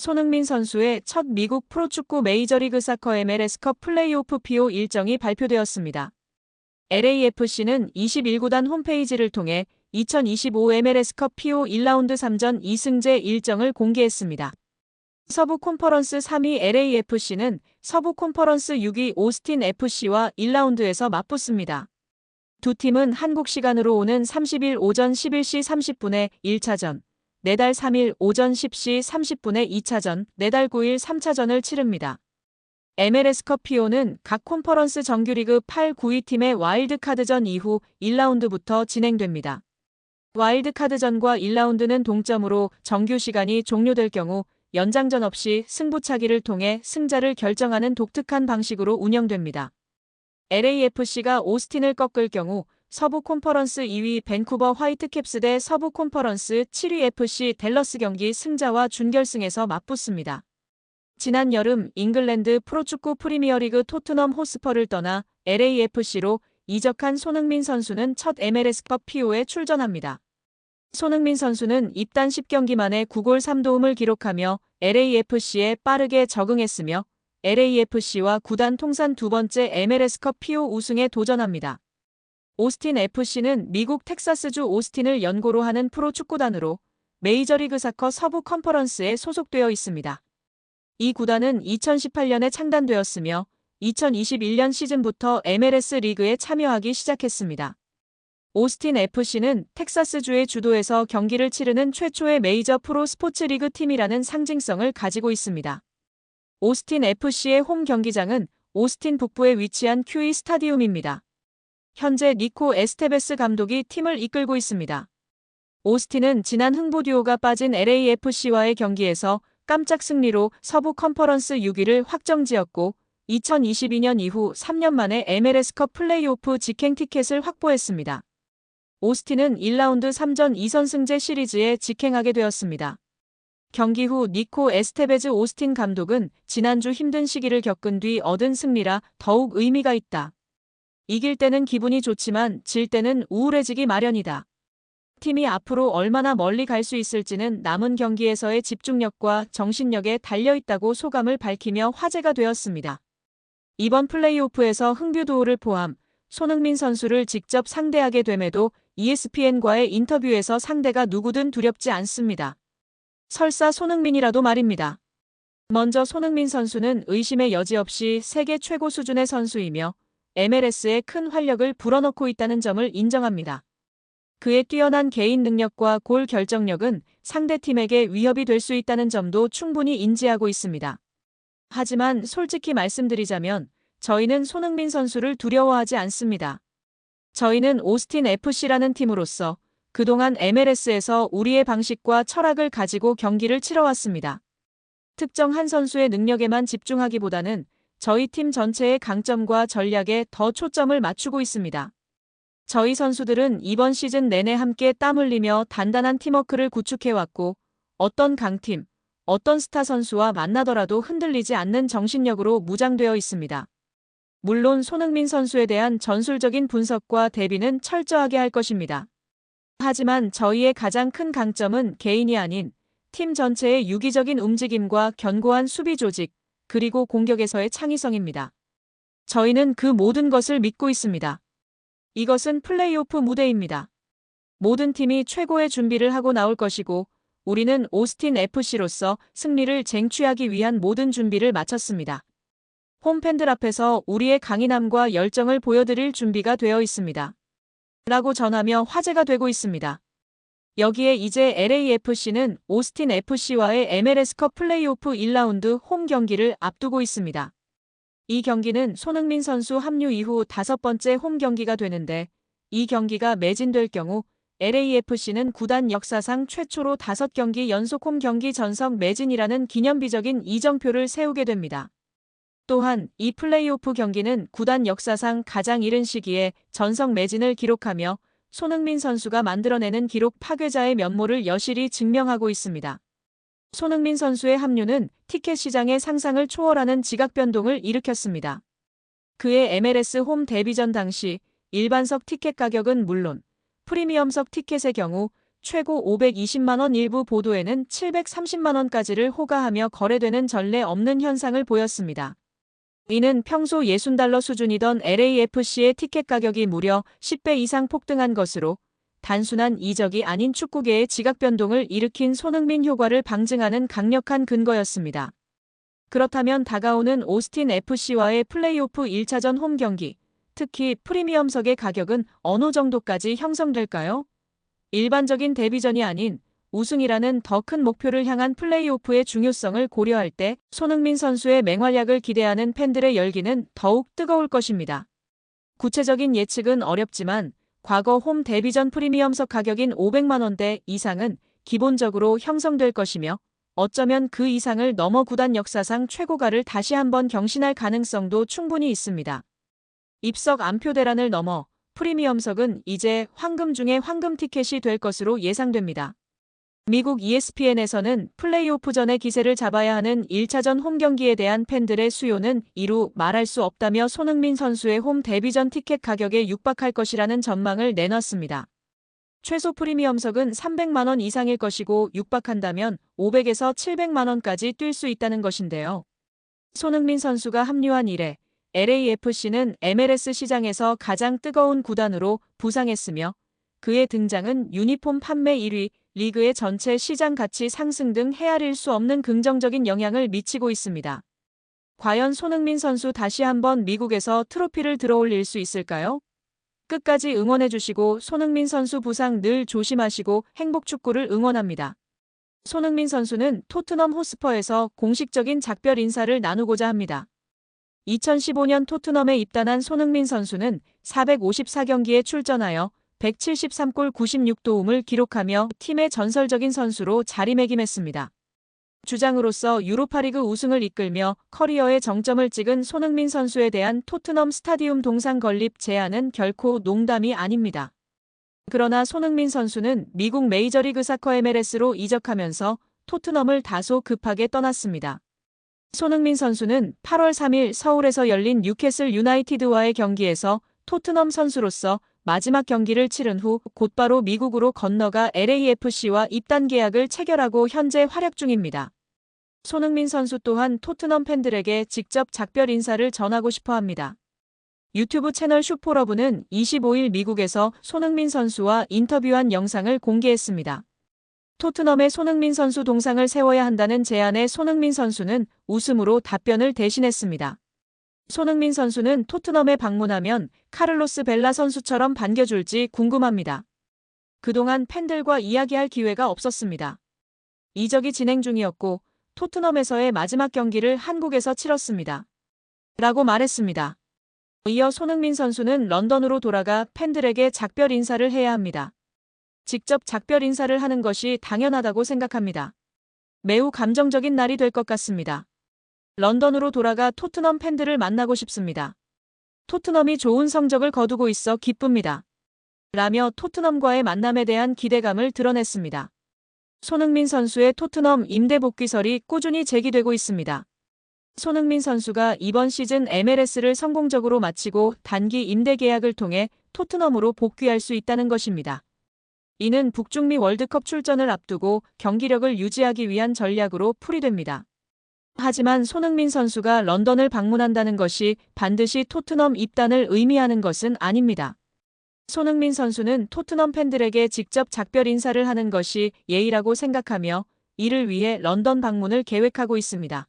손흥민 선수의 첫 미국 프로축구 메이저리그 사커 MLS컵 플레이오프 PO 일정이 발표되었습니다. LAFC는 21구단 홈페이지를 통해 2025 MLS컵 PO 1라운드 3전 2승제 일정을 공개했습니다. 서부 콘퍼런스 3위 LAFC는 서부 콘퍼런스 6위 오스틴 FC와 1라운드에서 맞붙습니다. 두 팀은 한국 시간으로 오는 30일 오전 11시 30분에 1차전, 내달 3일 오전 10시 30분에 2차전, 내달 9일 3차전을 치릅니다. MLS컵 PO는 각 콘퍼런스 정규리그 8, 9위 팀의 와일드카드전 이후 1라운드부터 진행됩니다. 와일드카드전과 1라운드는 동점으로 정규 시간이 종료될 경우 연장전 없이 승부차기를 통해 승자를 결정하는 독특한 방식으로 운영됩니다. LAFC가 오스틴을 꺾을 경우 서부 콘퍼런스 2위 밴쿠버 화이트캡스 대 서부 콘퍼런스 7위 FC 댈러스 경기 승자와 준결승에서 맞붙습니다. 지난 여름 잉글랜드 프로축구 프리미어리그 토트넘 호스퍼를 떠나 LAFC로 이적한 손흥민 선수는 첫 MLS컵 PO에 출전합니다. 손흥민 선수는 입단 10경기 만에 9골 3도움을 기록하며 LAFC에 빠르게 적응했으며 LAFC와 구단 통산 두 번째 MLS컵 PO 우승에 도전합니다. 오스틴 FC는 미국 텍사스주 오스틴을 연고로 하는 프로축구단으로 메이저리그 사커 서부 컨퍼런스에 소속되어 있습니다. 이 구단은 2018년에 창단되었으며 2021년 시즌부터 MLS 리그에 참여하기 시작했습니다. 오스틴 FC는 텍사스주의 주도에서 경기를 치르는 최초의 메이저 프로 스포츠 리그 팀이라는 상징성을 가지고 있습니다. 오스틴 FC의 홈 경기장은 오스틴 북부에 위치한 큐이 스타디움입니다. 현재 니코 에스테베스 감독이 팀을 이끌고 있습니다. 오스틴은 지난 흥부 듀오가 빠진 LAFC와의 경기에서 깜짝 승리로 서부 컨퍼런스 6위를 확정지었고 2022년 이후 3년 만에 MLS컵 플레이오프 직행 티켓을 확보했습니다. 오스틴은 1라운드 3전 2선승제 시리즈에 직행하게 되었습니다. 경기 후 니코 에스테베즈 오스틴 감독은 지난주 힘든 시기를 겪은 뒤 얻은 승리라 더욱 의미가 있다. 이길 때는 기분이 좋지만 질 때는 우울해지기 마련이다. 팀이 앞으로 얼마나 멀리 갈 수 있을지는 남은 경기에서의 집중력과 정신력에 달려있다고 소감을 밝히며 화제가 되었습니다. 이번 플레이오프에서 흥뷰도우를 포함 손흥민 선수를 직접 상대하게 됨에도 ESPN과의 인터뷰에서 상대가 누구든 두렵지 않습니다. 설사 손흥민이라도 말입니다. 먼저 손흥민 선수는 의심의 여지 없이 세계 최고 수준의 선수이며 MLS에 큰 활력을 불어넣고 있다는 점을 인정합니다. 그의 뛰어난 개인 능력과 골 결정력은 상대팀에게 위협이 될 수 있다는 점도 충분히 인지하고 있습니다. 하지만 솔직히 말씀드리자면 저희는 손흥민 선수를 두려워하지 않습니다. 저희는 오스틴 FC라는 팀으로서 그동안 MLS에서 우리의 방식과 철학을 가지고 경기를 치러왔습니다. 특정 한 선수의 능력에만 집중하기보다는 저희 팀 전체의 강점과 전략에 더 초점을 맞추고 있습니다. 저희 선수들은 이번 시즌 내내 함께 땀 흘리며 단단한 팀워크를 구축해왔고 어떤 강팀, 어떤 스타 선수와 만나더라도 흔들리지 않는 정신력으로 무장되어 있습니다. 물론 손흥민 선수에 대한 전술적인 분석과 대비는 철저하게 할 것입니다. 하지만 저희의 가장 큰 강점은 개인이 아닌 팀 전체의 유기적인 움직임과 견고한 수비 조직, 그리고 공격에서의 창의성입니다. 저희는 그 모든 것을 믿고 있습니다. 이것은 플레이오프 무대입니다. 모든 팀이 최고의 준비를 하고 나올 것이고 우리는 오스틴 FC로서 승리를 쟁취하기 위한 모든 준비를 마쳤습니다. 홈팬들 앞에서 우리의 강인함과 열정을 보여드릴 준비가 되어 있습니다. 라고 전하며 화제가 되고 있습니다. 여기에 이제 LAFC는 오스틴 FC와의 MLS컵 플레이오프 1라운드 홈 경기를 앞두고 있습니다. 이 경기는 손흥민 선수 합류 이후 5번째 홈 경기가 되는데 이 경기가 매진될 경우 LAFC는 구단 역사상 최초로 5경기 연속 홈 경기 전석 매진이라는 기념비적인 이정표를 세우게 됩니다. 또한 이 플레이오프 경기는 구단 역사상 가장 이른 시기에 전석 매진을 기록하며 손흥민 선수가 만들어내는 기록 파괴자의 면모를 여실히 증명하고 있습니다. 손흥민 선수의 합류는 티켓 시장의 상상을 초월하는 지각 변동을 일으켰습니다. 그의 MLS 홈 데뷔전 당시 일반석 티켓 가격은 물론 프리미엄석 티켓의 경우 최고 520만 원, 일부 보도에는 730만 원까지를 호가하며 거래되는 전례 없는 현상을 보였습니다. 이는 평소 $60 수준이던 LAFC의 티켓 가격이 무려 10배 이상 폭등한 것으로 단순한 이적이 아닌 축구계의 지각 변동을 일으킨 손흥민 효과를 방증하는 강력한 근거였습니다. 그렇다면 다가오는 오스틴 FC와의 플레이오프 1차전 홈 경기, 특히 프리미엄석의 가격은 어느 정도까지 형성될까요? 일반적인 데뷔전이 아닌 우승이라는 더 큰 목표를 향한 플레이오프의 중요성을 고려할 때 손흥민 선수의 맹활약을 기대하는 팬들의 열기는 더욱 뜨거울 것입니다. 구체적인 예측은 어렵지만 과거 홈 데뷔전 프리미엄석 가격인 500만 원대 이상은 기본적으로 형성될 것이며 어쩌면 그 이상을 넘어 구단 역사상 최고가를 다시 한번 경신할 가능성도 충분히 있습니다. 입석 안표 대란을 넘어 프리미엄석은 이제 황금 중의 황금 티켓이 될 것으로 예상됩니다. 미국 ESPN에서는 플레이오프 전에 기세를 잡아야 하는 1차전 홈 경기에 대한 팬들의 수요는 이루 말할 수 없다며 손흥민 선수의 홈 데뷔전 티켓 가격에 육박할 것이라는 전망을 내놨습니다. 최소 프리미엄석은 300만 원 이상일 것이고 육박한다면 500에서 700만 원까지 뛸 수 있다는 것인데요. 손흥민 선수가 합류한 이래 LAFC는 MLS 시장에서 가장 뜨거운 구단으로 부상했으며 그의 등장은 유니폼 판매 1위, 리그의 전체 시장 가치 상승 등 헤아릴 수 없는 긍정적인 영향을 미치고 있습니다. 과연 손흥민 선수 다시 한번 미국에서 트로피를 들어올릴 수 있을까요? 끝까지 응원해주시고 손흥민 선수 부상 늘 조심하시고 행복 축구를 응원합니다. 손흥민 선수는 토트넘 호스퍼에서 공식적인 작별 인사를 나누고자 합니다. 2015년 토트넘에 입단한 손흥민 선수는 454경기에 출전하여 173골 96도움을 기록하며 팀의 전설적인 선수로 자리매김했습니다. 주장으로서 유로파리그 우승을 이끌며 커리어의 정점을 찍은 손흥민 선수에 대한 토트넘 스타디움 동상 건립 제안은 결코 농담이 아닙니다. 그러나 손흥민 선수는 미국 메이저리그 사커 MLS로 이적하면서 토트넘을 다소 급하게 떠났습니다. 손흥민 선수는 8월 3일 서울에서 열린 뉴캐슬 유나이티드와의 경기에서 토트넘 선수로서 마지막 경기를 치른 후 곧바로 미국으로 건너가 LAFC와 입단 계약을 체결하고 현재 활약 중입니다. 손흥민 선수 또한 토트넘 팬들에게 직접 작별 인사를 전하고 싶어 합니다. 유튜브 채널 슈퍼러브는 25일 미국에서 손흥민 선수와 인터뷰한 영상을 공개했습니다. 토트넘의 손흥민 선수 동상을 세워야 한다는 제안에 손흥민 선수는 웃음으로 답변을 대신했습니다. 손흥민 선수는 토트넘에 방문하면 카를로스 벨라 선수처럼 반겨줄지 궁금합니다. 그동안 팬들과 이야기할 기회가 없었습니다. 이적이 진행 중이었고 토트넘에서의 마지막 경기를 한국에서 치렀습니다. 라고 말했습니다. 이어 손흥민 선수는 런던으로 돌아가 팬들에게 작별 인사를 해야 합니다. 직접 작별 인사를 하는 것이 당연하다고 생각합니다. 매우 감정적인 날이 될 것 같습니다. 런던으로 돌아가 토트넘 팬들을 만나고 싶습니다. 토트넘이 좋은 성적을 거두고 있어 기쁩니다. 라며 토트넘과의 만남에 대한 기대감을 드러냈습니다. 손흥민 선수의 토트넘 임대 복귀설이 꾸준히 제기되고 있습니다. 손흥민 선수가 이번 시즌 MLS를 성공적으로 마치고 단기 임대 계약을 통해 토트넘으로 복귀할 수 있다는 것입니다. 이는 북중미 월드컵 출전을 앞두고 경기력을 유지하기 위한 전략으로 풀이됩니다. 하지만 손흥민 선수가 런던을 방문한다는 것이 반드시 토트넘 입단을 의미하는 것은 아닙니다. 손흥민 선수는 토트넘 팬들에게 직접 작별 인사를 하는 것이 예의라고 생각하며 이를 위해 런던 방문을 계획하고 있습니다.